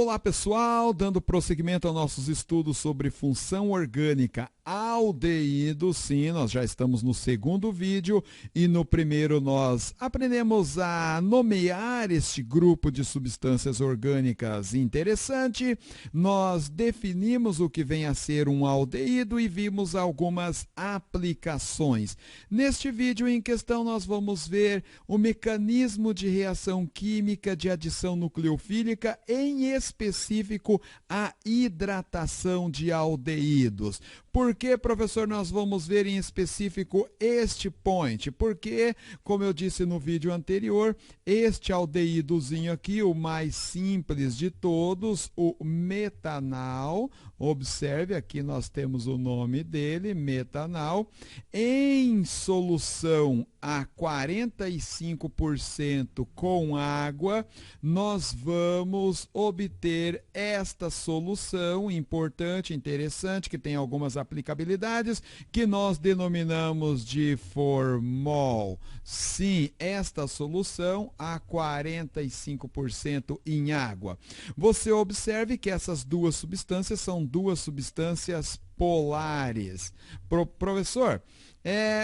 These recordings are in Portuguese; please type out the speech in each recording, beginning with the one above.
Olá pessoal, dando prosseguimento aos nossos estudos sobre função orgânica aldeído. Sim, nós já estamos no segundo vídeo e no primeiro nós aprendemos a nomear este grupo de substâncias orgânicas interessante. Nós definimos o que vem a ser um aldeído e vimos algumas aplicações. Neste vídeo em questão nós vamos ver o mecanismo de reação química de adição nucleofílica, em específico a hidratação de aldeídos. Por que, professor, nós vamos ver em específico este point? Porque, como eu disse no vídeo anterior, este aldeídozinho aqui, o mais simples de todos, o metanal, observe, aqui nós temos o nome dele, metanal, em solução a 45% com água, nós vamos obter esta solução importante, interessante, que tem algumas aplicabilidades, que nós denominamos de formol. Sim, esta solução a 45% em água. Você observe que essas duas substâncias são duas substâncias polares. Professor,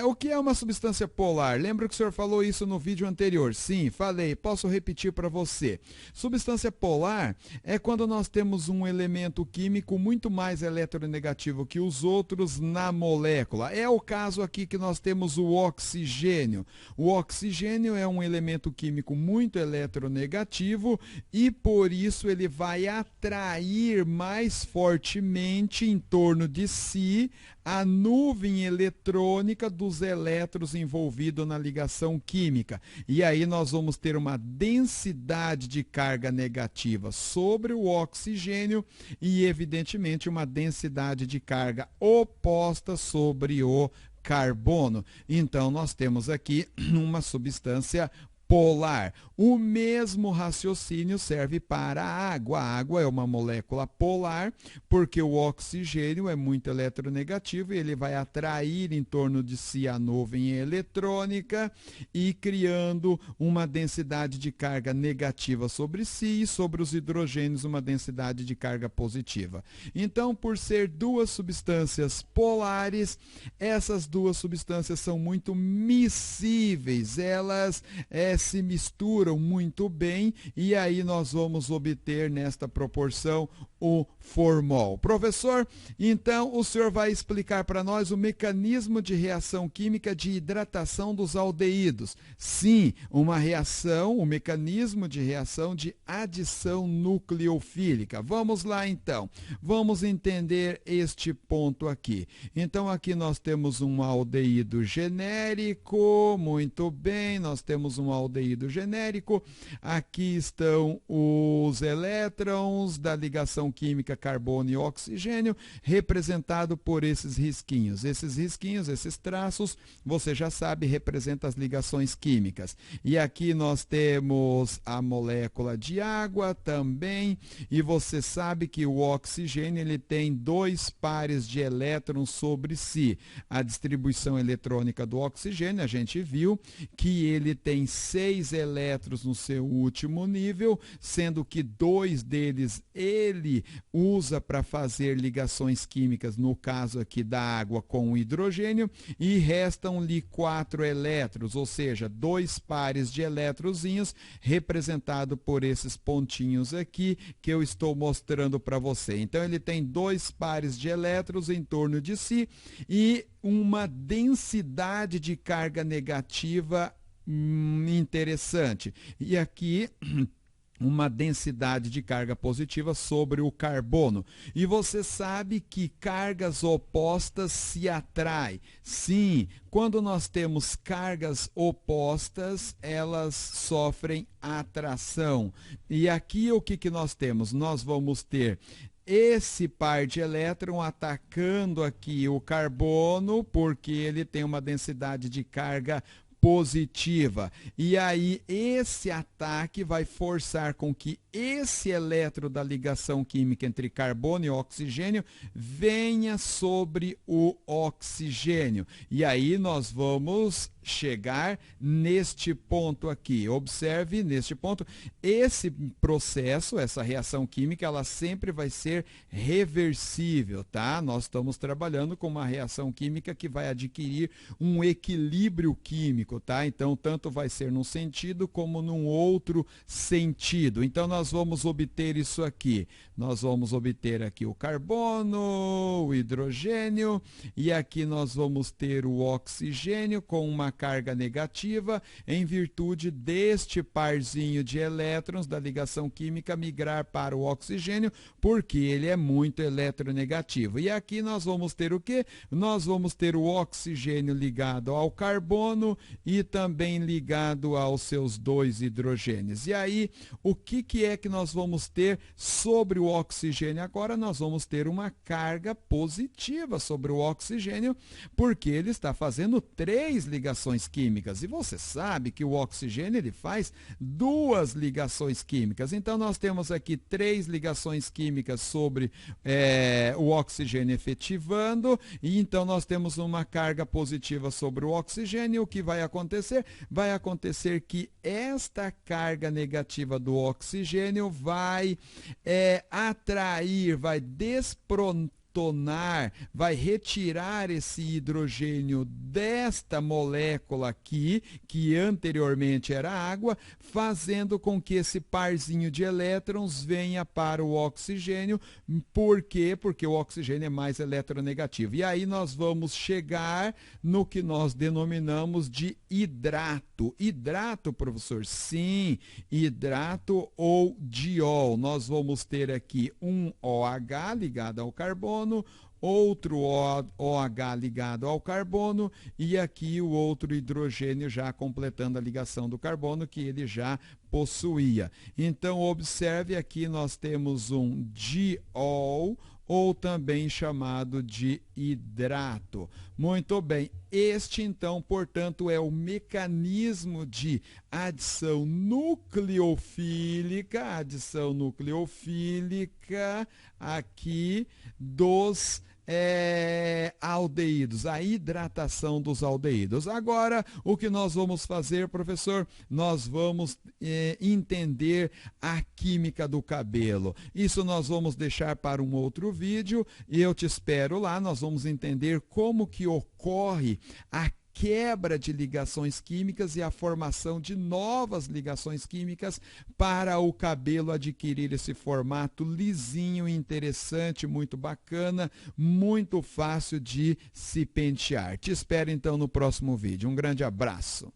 o que é uma substância polar? Lembra que o senhor falou isso no vídeo anterior? Sim, falei. Posso repetir para você. Substância polar é quando nós temos um elemento químico muito mais eletronegativo que os outros na molécula. É o caso aqui que nós temos o oxigênio. O oxigênio é um elemento químico muito eletronegativo e por isso ele vai atrair mais fortemente em torno de si a nuvem eletrônica dos elétrons envolvidos na ligação química. E aí nós vamos ter uma densidade de carga negativa sobre o oxigênio e, evidentemente, uma densidade de carga oposta sobre o carbono. Então, nós temos aqui uma substância polar. O mesmo raciocínio serve para a água. A água é uma molécula polar, porque o oxigênio é muito eletronegativo e ele vai atrair em torno de si a nuvem eletrônica e criando uma densidade de carga negativa sobre si e sobre os hidrogênios uma densidade de carga positiva. Então, por ser duas substâncias polares, essas duas substâncias são muito miscíveis. Elas se misturam muito bem e aí nós vamos obter nesta proporção o formol. Professor, então o senhor vai explicar para nós o mecanismo de reação química de hidratação dos aldeídos. Sim, uma reação, o mecanismo de reação de adição nucleofílica. Vamos lá então, vamos entender este ponto aqui. Então aqui nós temos um aldeído genérico, muito bem, nós temos um aldeído genérico, aqui estão os elétrons da ligação química carbono e oxigênio, representado por esses risquinhos. Esses risquinhos, esses traços, você já sabe, representam as ligações químicas. E aqui nós temos a molécula de água também, e você sabe que o oxigênio ele tem dois pares de elétrons sobre si. A distribuição eletrônica do oxigênio, a gente viu que ele tem 6 elétrons no seu último nível, sendo que 2 deles ele usa para fazer ligações químicas, no caso aqui da água com o hidrogênio, e restam-lhe 4 elétrons, ou seja, 2 pares de eletrozinhos representado por esses pontinhos aqui que eu estou mostrando para você. Então ele tem 2 pares de elétrons em torno de si e uma densidade de carga negativa interessante. E aqui uma densidade de carga positiva sobre o carbono. E você sabe que cargas opostas se atraem. Sim, quando nós temos cargas opostas, elas sofrem atração. E aqui o que nós temos? Nós vamos ter esse par de elétron atacando aqui o carbono, porque ele tem uma densidade de carga positiva. E aí esse ataque vai forçar com que esse elétron da ligação química entre carbono e oxigênio venha sobre o oxigênio. E aí nós vamos chegar neste ponto aqui. Observe neste ponto, esse processo, essa reação química, ela sempre vai ser reversível, tá? Nós estamos trabalhando com uma reação química que vai adquirir um equilíbrio químico, tá? Então, tanto vai ser num sentido como num outro sentido. Então, nós vamos obter isso aqui. Nós vamos obter aqui o carbono, o hidrogênio, e aqui nós vamos ter o oxigênio com uma carga negativa em virtude deste parzinho de elétrons da ligação química migrar para o oxigênio, porque ele é muito eletronegativo. E aqui nós vamos ter o quê? Nós vamos ter o oxigênio ligado ao carbono e também ligado aos seus dois hidrogênios. E aí, o que é que nós vamos ter sobre o oxigênio? Agora nós vamos ter uma carga positiva sobre o oxigênio, porque ele está fazendo 3 ligações químicas. E você sabe que o oxigênio ele faz 2 ligações químicas. Então nós temos aqui 3 ligações químicas sobre o oxigênio efetivando, e então nós temos uma carga positiva sobre o oxigênio. O que vai acontecer? Vai acontecer que esta carga negativa do oxigênio vai atrair, vai desprotonar, vai retirar esse hidrogênio desta molécula aqui, que anteriormente era água, fazendo com que esse parzinho de elétrons venha para o oxigênio. Por quê? Porque o oxigênio é mais eletronegativo. E aí nós vamos chegar no que nós denominamos de hidrato. Hidrato, professor? Sim, hidrato ou diol. Nós vamos ter aqui um OH ligado ao carbono, outro OH ligado ao carbono e aqui o outro hidrogênio já completando a ligação do carbono que ele já possuía. Então, observe aqui nós temos um diol, ou também chamado de hidrato. Muito bem, este então, portanto, é o mecanismo de adição nucleofílica aqui dos aldeídos, a hidratação dos aldeídos. Agora, o que nós vamos fazer, professor? Nós vamos entender a química do cabelo. Isso nós vamos deixar para um outro vídeo e eu te espero lá. Nós vamos entender como que ocorre a quebra de ligações químicas e a formação de novas ligações químicas para o cabelo adquirir esse formato lisinho, interessante, muito bacana, muito fácil de se pentear. Te espero então no próximo vídeo. Um grande abraço.